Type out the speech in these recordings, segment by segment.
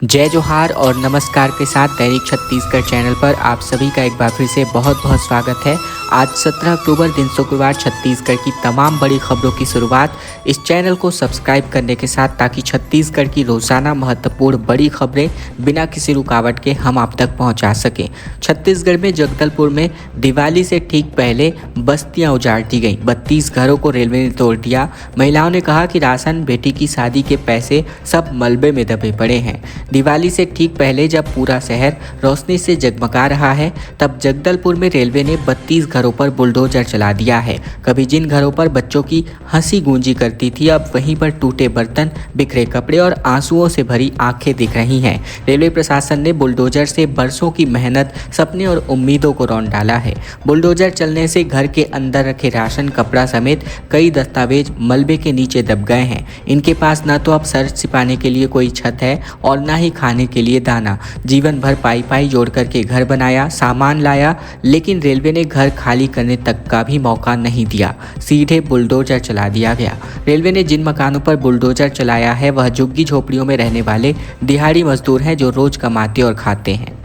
जय जोहार और नमस्कार के साथ दैनिक छत्तीसगढ़ चैनल पर आप सभी का एक बार फिर से बहुत बहुत स्वागत है। आज 17 अक्टूबर दिन शुक्रवार छत्तीसगढ़ की तमाम बड़ी खबरों की शुरुआत इस चैनल को सब्सक्राइब करने के साथ, ताकि छत्तीसगढ़ की रोजाना महत्वपूर्ण बड़ी खबरें बिना किसी रुकावट के हम आप तक पहुंचा सकें। छत्तीसगढ़ में जगदलपुर में दिवाली से ठीक पहले बस्तियां उजाड़ दी गई। 32 घरों को रेलवे ने तोड़ दिया। महिलाओं ने कहा कि राशन, बेटी की शादी के पैसे सब मलबे में दबे पड़े हैं। दिवाली से ठीक पहले जब पूरा शहर रोशनी से जगमगा रहा है, तब जगदलपुर में रेलवे ने 32 घरों पर बुलडोजर चला दिया है। कभी जिन घरों पर बच्चों की हंसी गूंजी करती थी, अब वहीं पर टूटे बर्तन, बिखरे कपड़े और आंसुओं से भरी आंखें दिख रही हैं। रेलवे प्रशासन ने बुलडोजर से बरसों की मेहनत, सपने और उम्मीदों को रौंद डाला है। बुलडोजर चलने से घर के अंदर रखे राशन, कपड़ा समेत कई दस्तावेज मलबे के नीचे दब गए हैं। इनके पास न तो अब सर छिपाने के लिए कोई छत है और न ही खाने के लिए दाना। जीवन भर पाई पाई जोड़ करके घर बनाया, सामान लाया, लेकिन रेलवे ने घर खाली करने तक का भी मौका नहीं दिया। सीधे बुलडोजर चला दिया गया। रेलवे ने जिन मकानों पर बुलडोजर चलाया है, वह झुग्गी झोपड़ियों में रहने वाले दिहाड़ी मजदूर हैं, जो रोज कमाते और खाते हैं।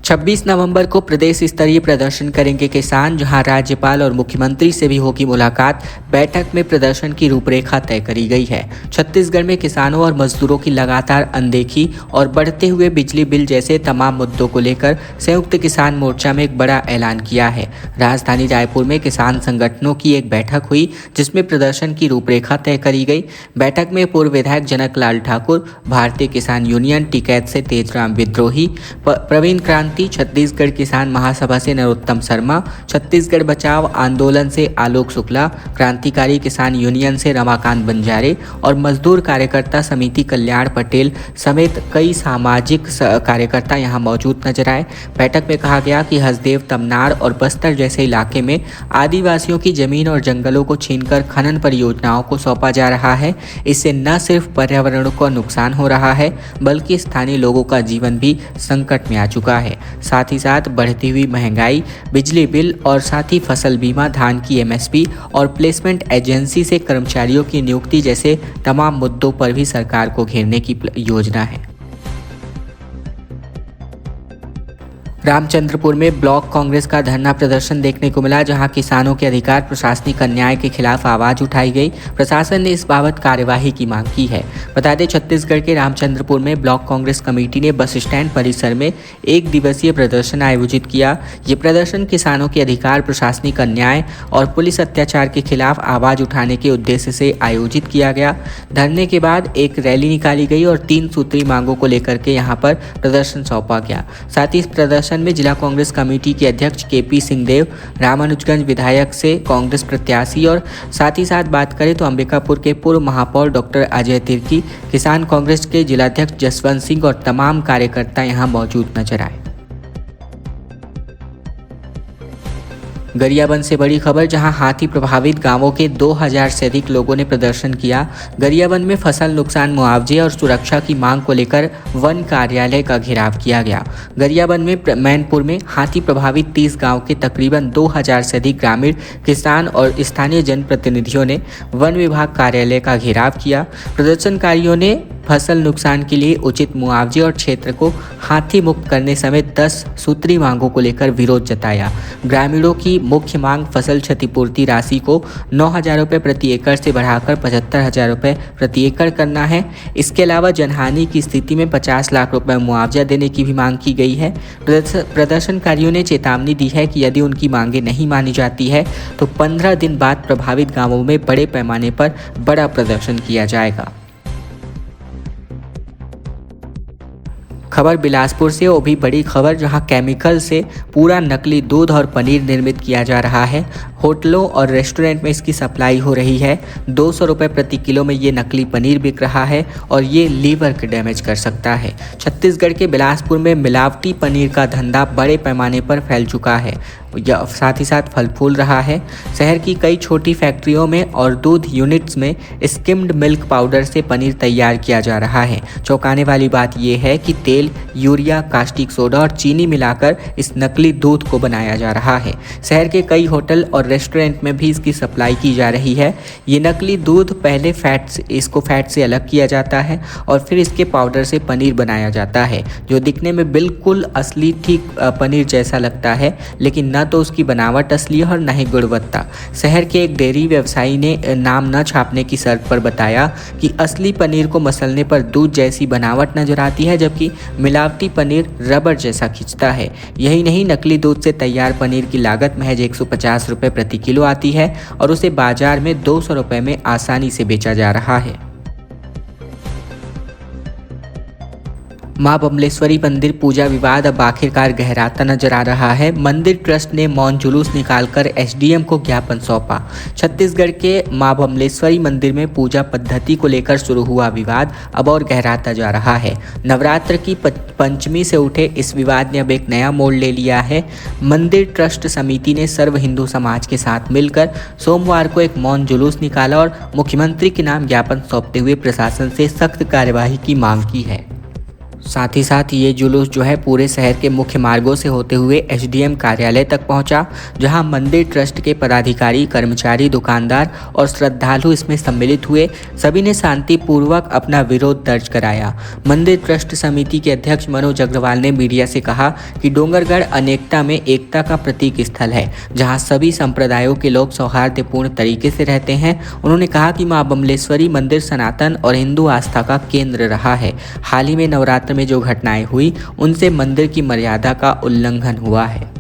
26 नवंबर को प्रदेश स्तरीय प्रदर्शन करेंगे किसान, जहां राज्यपाल और मुख्यमंत्री से भी होगी मुलाकात। बैठक में प्रदर्शन की रूपरेखा तय करी गई है। छत्तीसगढ़ में किसानों और मजदूरों की लगातार अनदेखी और बढ़ते हुए बिजली बिल जैसे तमाम मुद्दों को लेकर संयुक्त किसान मोर्चा में एक बड़ा ऐलान किया है। राजधानी रायपुर में किसान संगठनों की एक बैठक हुई, जिसमें प्रदर्शन की रूपरेखा तय करी गई। बैठक में पूर्व विधायक जनक लाल ठाकुर, भारतीय किसान यूनियन टिकैत से तेजराम विद्रोही, प्रवीण क्रांति, छत्तीसगढ़ किसान महासभा से नरोत्तम शर्मा, छत्तीसगढ़ बचाव आंदोलन से आलोक शुक्ला, क्रांतिकारी किसान यूनियन से रमाकांत बंजारे और मजदूर कार्यकर्ता समिति कल्याण पटेल समेत कई सामाजिक कार्यकर्ता यहां मौजूद नजर आए। बैठक में कहा गया कि हसदेव, तमनार और बस्तर जैसे इलाके में आदिवासियों की जमीन और जंगलों को छीनकर खनन परियोजनाओं को सौंपा जा रहा है। इससे न सिर्फ पर्यावरण को नुकसान हो रहा है, बल्कि स्थानीय लोगों का जीवन भी संकट में आ चुका है। साथ ही साथ बढ़ती हुई महंगाई, बिजली बिल और साथ ही फसल बीमा, धान की एमएसपी और प्लेसमेंट एजेंसी से कर्मचारियों की नियुक्ति जैसे तमाम मुद्दों पर भी सरकार को घेरने की योजना है। रामचंद्रपुर में ब्लॉक कांग्रेस का धरना प्रदर्शन देखने को मिला, जहां किसानों के अधिकार, प्रशासनिक अन्याय के खिलाफ आवाज उठाई गई। प्रशासन ने इस बाबत कार्यवाही की मांग की है। बता दें, छत्तीसगढ़ के रामचंद्रपुर में ब्लॉक कांग्रेस कमेटी ने बस स्टैंड परिसर में एक दिवसीय प्रदर्शन आयोजित किया। ये प्रदर्शन किसानों के अधिकार, प्रशासनिक अन्याय और पुलिस अत्याचार के खिलाफ आवाज उठाने के उद्देश्य से आयोजित किया गया। धरने के बाद एक रैली निकाली गई और 3 सूत्री मांगों को लेकर के यहाँ पर प्रदर्शन सौंपा गया। साथ ही इस प्रदर्शन में जिला कांग्रेस कमेटी के अध्यक्ष केपी सिंहदेव, रामानुजगंज विधायक से कांग्रेस प्रत्याशी और साथ ही साथ बात करें तो अंबिकापुर के पूर्व महापौर डॉक्टर अजय तिर्की, किसान कांग्रेस के जिलाध्यक्ष जसवंत सिंह और तमाम कार्यकर्ता यहां मौजूद नजर आए। गरियाबंद से बड़ी खबर, जहां हाथी प्रभावित गांवों के 2000 से अधिक लोगों ने प्रदर्शन किया। गरियाबंद में फसल नुकसान मुआवजे और सुरक्षा की मांग को लेकर वन कार्यालय का घेराव किया गया। गरियाबंद में मैनपुर में हाथी प्रभावित 30 गांव के तकरीबन 2000 से अधिक ग्रामीण, किसान और स्थानीय जनप्रतिनिधियों ने वन विभाग कार्यालय का घेराव किया। प्रदर्शनकारियों ने फसल नुकसान के लिए उचित मुआवजे और क्षेत्र को हाथी मुक्त करने समेत 10 सूत्री मांगों को लेकर विरोध जताया। ग्रामीणों की मुख्य मांग फसल क्षतिपूर्ति राशि को 9000 रुपये प्रति एकड़ से बढ़ाकर 75,000 रुपये प्रति एकड़ करना है। इसके अलावा जनहानि की स्थिति में 50 लाख रुपये मुआवजा देने की भी मांग की गई है। प्रदर्शनकारियों ने चेतावनी दी है कि यदि उनकी मांगें नहीं मानी जाती है तो 15 दिन बाद प्रभावित गाँवों में बड़े पैमाने पर बड़ा प्रदर्शन किया जाएगा। खबर बिलासपुर से, वो भी बड़ी खबर, जहां केमिकल से पूरा नकली दूध और पनीर निर्मित किया जा रहा है। होटलों और रेस्टोरेंट में इसकी सप्लाई हो रही है। 200 रुपये प्रति किलो में ये नकली पनीर बिक रहा है और ये लीवर को डैमेज कर सकता है। छत्तीसगढ़ के बिलासपुर में मिलावटी पनीर का धंधा बड़े पैमाने पर फैल चुका है, साथ ही साथ फल फूल रहा है। शहर की कई छोटी फैक्ट्रियों में और दूध यूनिट्स में स्किम्ड मिल्क पाउडर से पनीर तैयार किया जा रहा है। चौंकाने वाली बात यह है कि तेल तेल, यूरिया, कास्टिक सोडा और चीनी मिलाकर इस नकली दूध को बनाया जा रहा है। शहर के कई होटल और रेस्टोरेंट में भी इसकी सप्लाई की जा रही है। ये नकली दूध पहले इसको फैट से अलग किया जाता है और फिर इसके पाउडर से पनीर बनाया जाता है, जो दिखने में बिल्कुल असली ठीक पनीर जैसा लगता है, लेकिन न तो उसकी बनावट असली है और न ही गुणवत्ता। शहर के एक डेयरी व्यवसायी ने नाम न छापने की शर्त पर बताया कि असली पनीर को मसलने पर दूध जैसी बनावट नजर आती है, जबकि मिलावटी पनीर रबर जैसा खिंचता है। यही नहीं, नकली दूध से तैयार पनीर की लागत महज 150 रुपये प्रति किलो आती है और उसे बाजार में 200 रुपये में आसानी से बेचा जा रहा है। मां बमलेश्वरी मंदिर पूजा विवाद अब आखिरकार गहराता नजर आ रहा है। मंदिर ट्रस्ट ने मौन जुलूस निकालकर एसडीएम को ज्ञापन सौंपा। छत्तीसगढ़ के मां बमलेश्वरी मंदिर में पूजा पद्धति को लेकर शुरू हुआ विवाद अब और गहराता जा रहा है। नवरात्र की पंचमी से उठे इस विवाद ने अब एक नया मोड़ ले लिया है। मंदिर ट्रस्ट समिति ने सर्व हिंदू समाज के साथ मिलकर सोमवार को एक मौन जुलूस निकाला और मुख्यमंत्री के नाम ज्ञापन सौंपते हुए प्रशासन से सख्त कार्यवाही की मांग की है। साथ ही साथ ये जुलूस जो है पूरे शहर के मुख्य मार्गों से होते हुए एसडीएम कार्यालय तक पहुंचा, जहां मंदिर ट्रस्ट के पदाधिकारी, कर्मचारी, दुकानदार और श्रद्धालु इसमें सम्मिलित हुए। सभी ने शांतिपूर्वक अपना विरोध दर्ज कराया। मंदिर ट्रस्ट समिति के अध्यक्ष मनोज अग्रवाल ने मीडिया से कहा कि डोंगरगढ़ अनेकता में एकता का प्रतीक स्थल है, जहाँ सभी संप्रदायों के लोग सौहार्दपूर्ण तरीके से रहते हैं। उन्होंने कहा कि मां बमलेश्वरी मंदिर सनातन और हिंदू आस्था का केंद्र रहा है। हाल ही में नवरात्र में जो घटनाएं हुई उनसे मंदिर की मर्यादा का उल्लंघन हुआ है।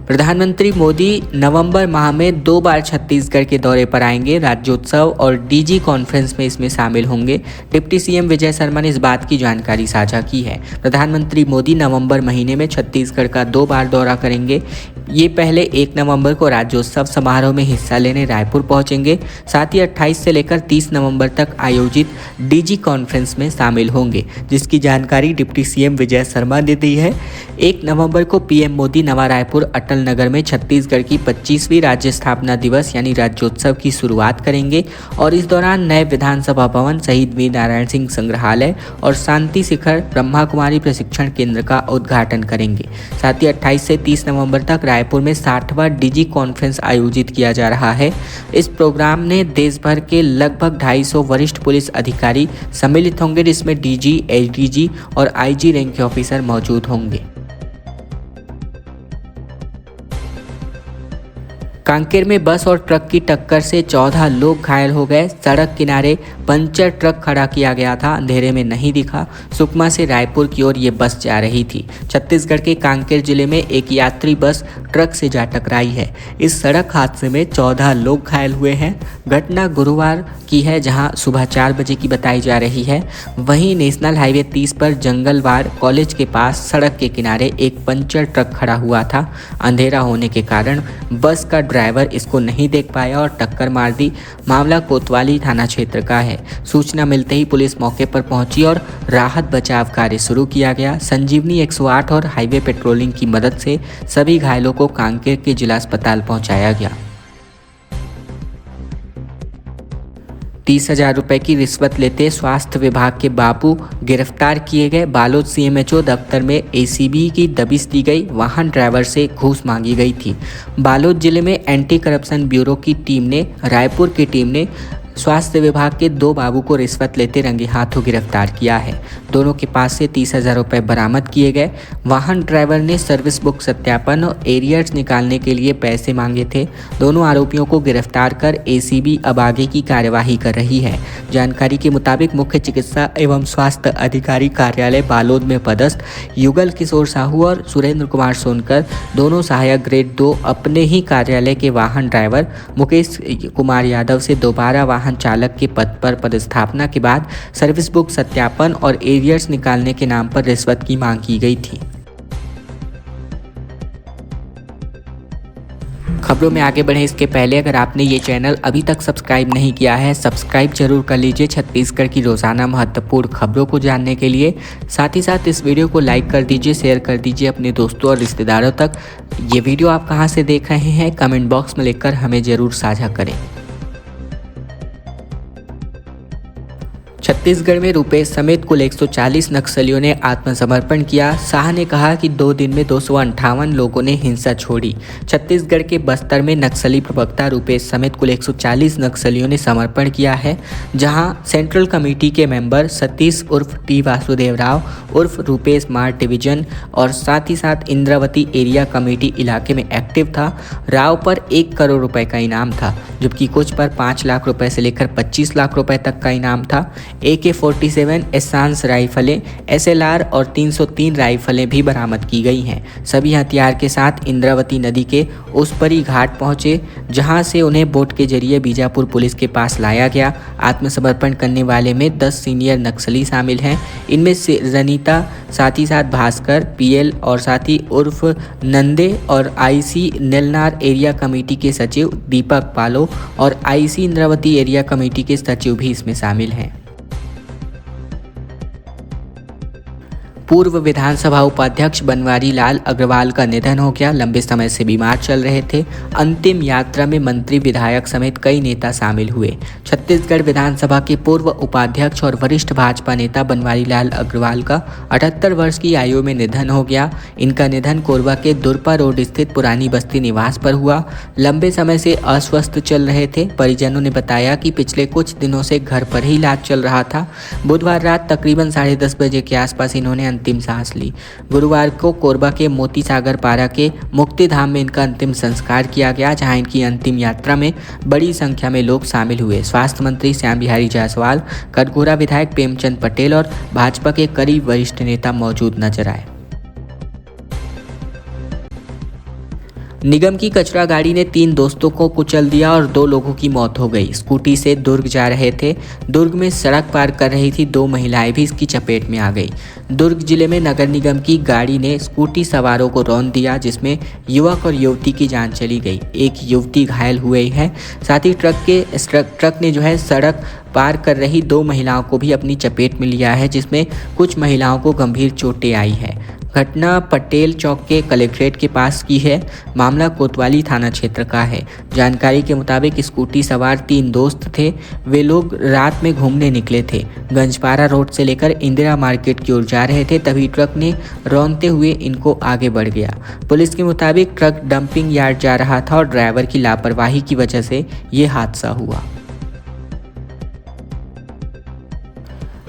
प्रधानमंत्री मोदी नवंबर माह में 2 बार छत्तीसगढ़ के दौरे पर आएंगे। राज्योत्सव और डीजी कॉन्फ्रेंस में इसमें शामिल होंगे। डिप्टी सीएम विजय शर्मा ने इस बात की जानकारी साझा की है। प्रधानमंत्री मोदी नवंबर महीने में छत्तीसगढ़ का 2 बार दौरा करेंगे। ये पहले 1 नवंबर को राज्योत्सव समारोह में हिस्सा लेने रायपुर पहुंचेंगे। साथ ही 28 से लेकर 30 नवंबर तक आयोजित डीजी कॉन्फ्रेंस में शामिल होंगे, जिसकी जानकारी डिप्टी सीएम विजय शर्मा ने दी है। 1 नवंबर को पीएम मोदी नवा रायपुर अटल नगर में छत्तीसगढ़ की 25वीं राज्य स्थापना दिवस यानी राज्योत्सव की शुरुआत करेंगे और इस दौरान नए विधानसभा भवन, शहीद वीर नारायण सिंह संग्रहालय और शांति शिखर ब्रह्मा कुमारी प्रशिक्षण केंद्र का उद्घाटन करेंगे। साथ ही 28 से 30 नवंबर तक रायपुर में 60वां डीजी कॉन्फ्रेंस आयोजित किया जा रहा है। इस प्रोग्राम में देश भर के लगभग 250 वरिष्ठ पुलिस अधिकारी सम्मिलित होंगे, जिसमें डीजी, एसडीजी और आईजी रैंक के ऑफिसर मौजूद होंगे। कांकेर में बस और ट्रक की टक्कर से 14 लोग घायल हो गए। सड़क किनारे पंचर ट्रक खड़ा किया गया था, अंधेरे में नहीं दिखा। सुकमा से रायपुर की ओर ये बस जा रही थी। छत्तीसगढ़ के कांकेर जिले में एक यात्री बस ट्रक से जा टकराई है। इस सड़क हादसे में 14 लोग घायल हुए हैं। घटना गुरुवार की है, जहां सुबह 4 बजे की बताई जा रही है। वहीं नेशनल हाईवे 30 पर जंगलवाड़ कॉलेज के पास सड़क के किनारे एक पंचर ट्रक खड़ा हुआ था। अंधेरा होने के कारण बस का ड्राइवर इसको नहीं देख पाया और टक्कर मार दी। मामला कोतवाली थाना क्षेत्र का है। सूचना मिलते ही पुलिस मौके पर पहुंची और राहत बचाव कार्य शुरू किया गया। संजीवनी 108 और हाईवे पेट्रोलिंग की मदद से सभी घायलों को कांकेर के जिला अस्पताल पहुंचाया गया। 30,000 रुपये की रिश्वत लेते स्वास्थ्य विभाग के बाबू गिरफ्तार किए गए। बालोद सीएमएचओ दफ्तर में एसीबी की दबिश दी गई। वाहन ड्राइवर से घूस मांगी गई थी। बालोद जिले में एंटी करप्शन ब्यूरो की टीम ने, रायपुर की टीम ने स्वास्थ्य विभाग के 2 बाबू को रिश्वत लेते रंगे हाथों गिरफ्तार किया है। दोनों के पास से 30,000 रुपये बरामद किए गए। वाहन ड्राइवर ने सर्विस बुक सत्यापन और एरियर्स निकालने के लिए पैसे मांगे थे। दोनों आरोपियों को गिरफ्तार कर एसीबी अब आगे की कार्यवाही कर रही है। जानकारी के मुताबिक मुख्य चिकित्सा एवं स्वास्थ्य अधिकारी कार्यालय बालोद में पदस्थ युगल किशोर साहू और सुरेंद्र कुमार सोनकर, दोनों सहायक ग्रेड 2 अपने ही कार्यालय के वाहन ड्राइवर मुकेश कुमार यादव से दोबारा वाहन चालक के पद पर पदस्थापना के बाद सर्विस बुक सत्यापन और एरियर्स निकालने के नाम पर रिश्वत की मांग की गई थी। खबरों में आगे बढ़े इसके पहले अगर आपने ये चैनल अभी तक सब्सक्राइब नहीं किया है, सब्सक्राइब जरूर कर लीजिए छत्तीसगढ़ की रोजाना महत्वपूर्ण खबरों को जानने के लिए। साथ ही साथ इस वीडियो को लाइक कर दीजिए, शेयर कर दीजिए अपने दोस्तों और रिश्तेदारों तक। ये वीडियो आप कहां से देख रहे हैं कमेंट बॉक्स में लिखकर हमें ज़रूर साझा करें। छत्तीसगढ़ में रुपेश समेत कुल 140 नक्सलियों ने आत्मसमर्पण किया। शाह ने कहा कि 2 दिन में 258 लोगों ने हिंसा छोड़ी। छत्तीसगढ़ के बस्तर में नक्सली प्रवक्ता रुपेश समेत कुल 140 नक्सलियों ने समर्पण किया है, जहां सेंट्रल कमेटी के मेंबर सतीश उर्फ टी वासुदेव राव उर्फ रुपेश मार डिवीजन और साथ ही साथ इंद्रावती एरिया कमेटी इलाके में एक्टिव था। राव पर 1 करोड़ रुपए का इनाम था, जबकि कुछ पर 5 लाख रुपए से लेकर 25 लाख रुपए तक का इनाम था। AK-47 एसांस राइफलें, SLR और 303 राइफलें भी बरामद की गई हैं। सभी हथियार के साथ इंद्रावती नदी के उस परी घाट पहुंचे, जहां से उन्हें बोट के जरिए बीजापुर पुलिस के पास लाया गया। आत्मसमर्पण करने वाले में 10 सीनियर नक्सली शामिल हैं। इनमें से रनीता, साथ ही साथ भास्कर PL और साथी उर्फ नंदे और IC नेलनार एरिया कमेटी के सचिव दीपक पालो और IC इंद्रावती एरिया कमेटी के सचिव भी इसमें शामिल हैं। पूर्व विधानसभा उपाध्यक्ष बनवारी लाल अग्रवाल का निधन हो गया। लंबे समय से बीमार चल रहे थे। अंतिम यात्रा में मंत्री, विधायक समेत कई नेता शामिल हुए। छत्तीसगढ़ विधानसभा के पूर्व उपाध्यक्ष और वरिष्ठ भाजपा नेता बनवारी लाल अग्रवाल का 78 वर्ष की आयु में निधन हो गया। इनका निधन कोरबा के दुरपा रोड स्थित पुरानी बस्ती निवास पर हुआ। लंबे समय से अस्वस्थ चल रहे थे। परिजनों ने बताया कि पिछले कुछ दिनों से घर पर ही इलाज चल रहा था। बुधवार रात तकरीबन 10:30 बजे के आसपास इन्होंने अंतिम सांस ली। गुरुवार को कोरबा के मोती सागर पारा के मुक्तिधाम में इनका अंतिम संस्कार किया गया, जहां इनकी अंतिम यात्रा में बड़ी संख्या में लोग शामिल हुए। स्वास्थ्य मंत्री श्याम बिहारी जायसवाल, कटघोरा विधायक प्रेमचंद पटेल और भाजपा के कई वरिष्ठ नेता मौजूद नजर आए। निगम की कचरा गाड़ी ने 3 दोस्तों को कुचल दिया और 2 लोगों की मौत हो गई। स्कूटी से दुर्ग जा रहे थे। दुर्ग में सड़क पार कर रही थी 2 महिलाएं भी इसकी चपेट में आ गई। दुर्ग जिले में नगर निगम की गाड़ी ने स्कूटी सवारों को रौंद दिया, जिसमें युवक और युवती की जान चली गई। एक युवती घायल हुई है। साथ ही ट्रक ने जो है सड़क पार कर रही 2 महिलाओं को भी अपनी चपेट में लिया है, जिसमें कुछ महिलाओं को गंभीर चोटें आई है। घटना पटेल चौक के कलेक्ट्रेट के पास की है। मामला कोतवाली थाना क्षेत्र का है। जानकारी के मुताबिक स्कूटी सवार 3 दोस्त थे। वे लोग रात में घूमने निकले थे। गंजपारा रोड से लेकर इंदिरा मार्केट की ओर जा रहे थे, तभी ट्रक ने रौंदते हुए इनको आगे बढ़ गया। पुलिस के मुताबिक ट्रक डंपिंग यार्ड जा रहा था और ड्राइवर की लापरवाही की वजह से ये हादसा हुआ।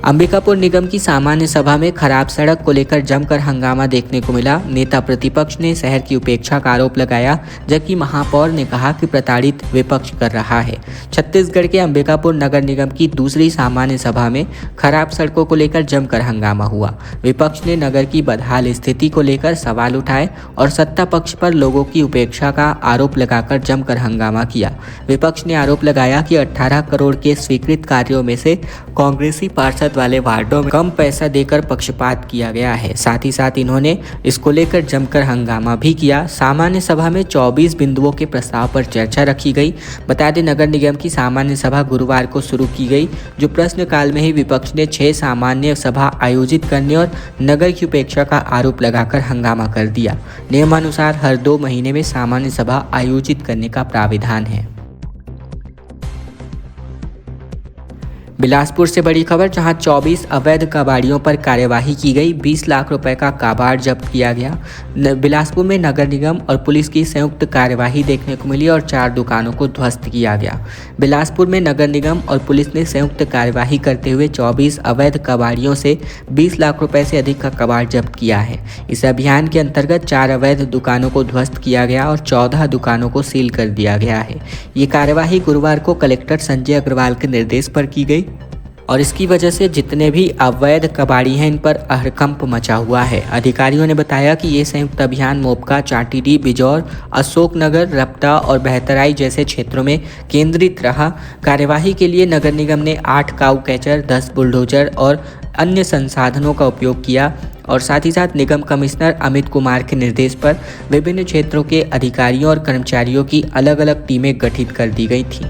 अंबिकापुर निगम की सामान्य सभा में खराब सड़क को लेकर जमकर हंगामा देखने को मिला। नेता प्रतिपक्ष ने शहर की उपेक्षा का आरोप लगाया, जबकि महापौर ने कहा कि प्रताड़ित विपक्ष कर रहा है। छत्तीसगढ़ के अंबिकापुर नगर निगम की दूसरी सामान्य सभा में खराब सड़कों को लेकर जमकर हंगामा हुआ। विपक्ष ने नगर की बदहाल स्थिति को लेकर सवाल उठाए और सत्ता पक्ष पर लोगों की उपेक्षा का आरोप लगाकर जमकर हंगामा किया। विपक्ष ने आरोप लगाया कि 18 करोड़ के स्वीकृत कार्यों में से कांग्रेसी पार्षद वाले वार्डों में कम पैसा देकर पक्षपात किया गया है। साथ ही साथ इन्होंने इसको लेकर जमकर हंगामा भी किया। सामान्य सभा में 24 बिंदुओं के प्रस्ताव पर चर्चा रखी गई। बता दें, नगर निगम की सामान्य सभा गुरुवार को शुरू की गई, जो प्रश्नकाल में ही विपक्ष ने 6 सामान्य सभा आयोजित करने और नगर की उपेक्षा का आरोप लगाकर हंगामा कर दिया। नियमानुसार हर 2 महीने में सामान्य सभा आयोजित करने का प्राविधान है। बिलासपुर से बड़ी खबर, जहां 24 अवैध कबाड़ियों पर कार्यवाही की गई। 20 लाख रुपए का कबाड़ जब्त किया गया। बिलासपुर में नगर निगम और पुलिस की संयुक्त कार्यवाही देखने को मिली और 4 दुकानों को ध्वस्त किया गया। बिलासपुर में नगर निगम और पुलिस ने संयुक्त कार्यवाही करते हुए 24 अवैध कबाड़ियों से 20 लाख रुपए से अधिक का कबाड़ जब्त किया है। इस अभियान के अंतर्गत 4 अवैध दुकानों को ध्वस्त किया गया और 14 दुकानों को सील कर दिया गया है। ये कार्यवाही गुरुवार को कलेक्टर संजय अग्रवाल के निर्देश पर की गई और इसकी वजह से जितने भी अवैध कबाड़ी हैं, इन पर हड़कंप मचा हुआ है। अधिकारियों ने बताया कि ये संयुक्त अभियान मोपका, चाटीडी, बिजौर, अशोकनगर, रपटा और बहतराई जैसे क्षेत्रों में केंद्रित रहा। कार्यवाही के लिए नगर निगम ने 8 काऊ कैचर, 10 बुलडोजर और अन्य संसाधनों का उपयोग किया और साथ ही साथ निगम कमिश्नर अमित कुमार के निर्देश पर विभिन्न क्षेत्रों के अधिकारियों और कर्मचारियों की अलग अलग टीमें गठित कर दी गई थीं।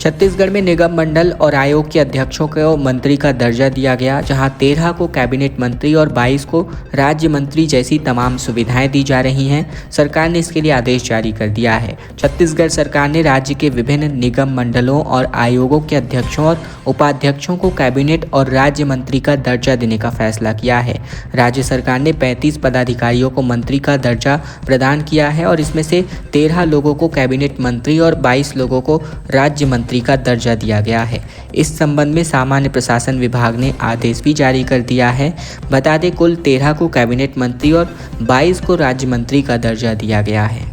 छत्तीसगढ़ में निगम मंडल और आयोग के अध्यक्षों को मंत्री का दर्जा दिया गया, जहां 13 को कैबिनेट मंत्री और 22 को राज्य मंत्री जैसी तमाम सुविधाएं दी जा रही हैं। सरकार ने इसके लिए आदेश जारी कर दिया है। छत्तीसगढ़ सरकार ने राज्य के विभिन्न निगम मंडलों और आयोगों के अध्यक्षों और उपाध्यक्षों को कैबिनेट और राज्य मंत्री का दर्जा देने का फैसला किया है। राज्य सरकार ने 35 पदाधिकारियों को मंत्री का दर्जा प्रदान किया है और इसमें से 13 लोगों को कैबिनेट मंत्री और 22 लोगों को राज्य मंत्री का दर्जा दिया गया है। इस संबंध में सामान्य प्रशासन विभाग ने आदेश भी जारी कर दिया है। बता दें, कुल 13 को कैबिनेट मंत्री और 22 को राज्य मंत्री का दर्जा दिया गया है।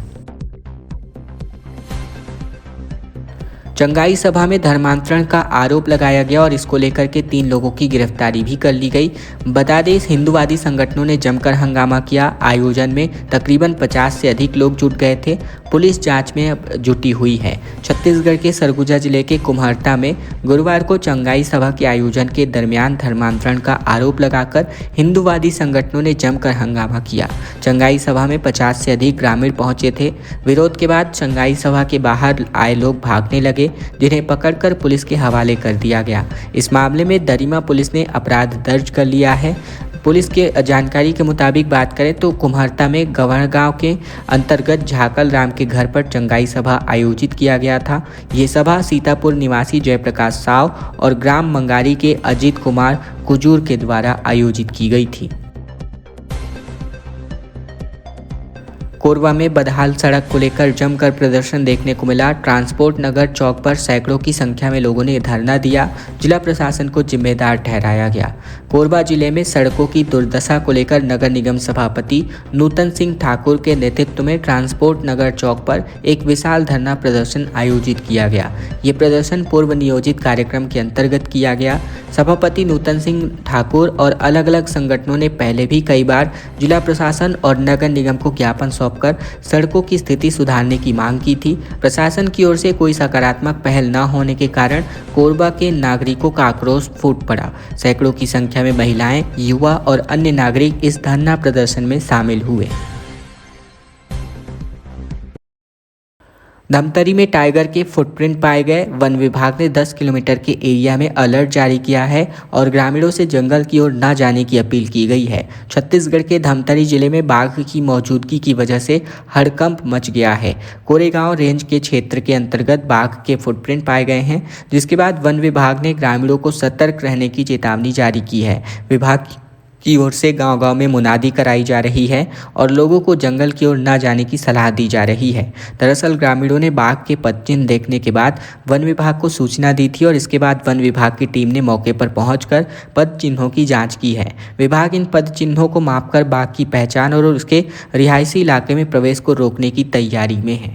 चंगाई सभा में धर्मांतरण का आरोप लगाया गया और इसको लेकर के 3 लोगों की गिरफ्तारी भी कर ली गई। बता दें, इस हिंदूवादी संगठनों ने जमकर हंगामा किया। आयोजन में तकरीबन 50 से अधिक लोग जुट गए थे। पुलिस जांच में अब जुटी हुई है। छत्तीसगढ़ के सरगुजा जिले के कुम्हरटा में गुरुवार को चंगाई सभा के आयोजन के दरमियान धर्मांतरण का आरोप लगाकर हिंदूवादी संगठनों ने जमकर हंगामा किया। चंगाई सभा में 50 से अधिक ग्रामीण पहुंचे थे। विरोध के बाद चंगाई सभा के बाहर आए लोग भागने लगे, जिन्हें पकड़कर पुलिस के हवाले कर दिया गया। इस मामले में दरिमा पुलिस ने अपराध दर्ज कर लिया है। पुलिस के जानकारी के मुताबिक बात करें तो कुम्हरटा में गवरगांव के अंतर्गत झाकल राम के घर पर चंगाई सभा आयोजित किया गया था। ये सभा सीतापुर निवासी जयप्रकाश साव और ग्राम मंगारी के अजीत कुमार कुजूर के द्वारा आयोजित की गई थी। कोरबा में बदहाल सड़क को लेकर जमकर प्रदर्शन देखने को मिला। ट्रांसपोर्ट नगर चौक पर सैकड़ों की संख्या में लोगों ने धरना दिया। जिला प्रशासन को जिम्मेदार ठहराया गया। कोरबा जिले में सड़कों की दुर्दशा को लेकर नगर निगम सभापति नूतन सिंह ठाकुर के नेतृत्व में ट्रांसपोर्ट नगर चौक पर एक विशाल धरना प्रदर्शन आयोजित किया गया। ये प्रदर्शन पूर्व नियोजित कार्यक्रम के अंतर्गत किया गया। सभापति नूतन सिंह ठाकुर और अलग अलग संगठनों ने पहले भी कई बार जिला प्रशासन और नगर निगम को ज्ञापन सौंपकर सड़कों की स्थिति सुधारने की मांग की थी। प्रशासन की ओर से कोई सकारात्मक पहल न होने के कारण कोरबा के नागरिकों का आक्रोश फूट पड़ा। सैकड़ों की संख्या में महिलाएं, युवा और अन्य नागरिक इस धरना प्रदर्शन में शामिल हुए। धमतरी में टाइगर के फुटप्रिंट पाए गए। वन विभाग ने 10 किलोमीटर के एरिया में अलर्ट जारी किया है और ग्रामीणों से जंगल की ओर न जाने की अपील की गई है। छत्तीसगढ़ के धमतरी जिले में बाघ की मौजूदगी की वजह से हड़कंप मच गया है। कोरेगांव रेंज के क्षेत्र के अंतर्गत बाघ के फुटप्रिंट पाए गए हैं, जिसके बाद वन विभाग ने ग्रामीणों को सतर्क रहने की चेतावनी जारी की है। विभाग की ओर से गांव-गांव में मुनादी कराई जा रही है और लोगों को जंगल की ओर न जाने की सलाह दी जा रही है। दरअसल ग्रामीणों ने बाघ के पदचिन्ह देखने के बाद वन विभाग को सूचना दी थी और इसके बाद वन विभाग की टीम ने मौके पर पहुंचकर पद चिन्हों की जांच की है। विभाग इन पद चिन्हों को मापकर बाघ की पहचान और उसके रिहायशी इलाके में प्रवेश को रोकने की तैयारी में है।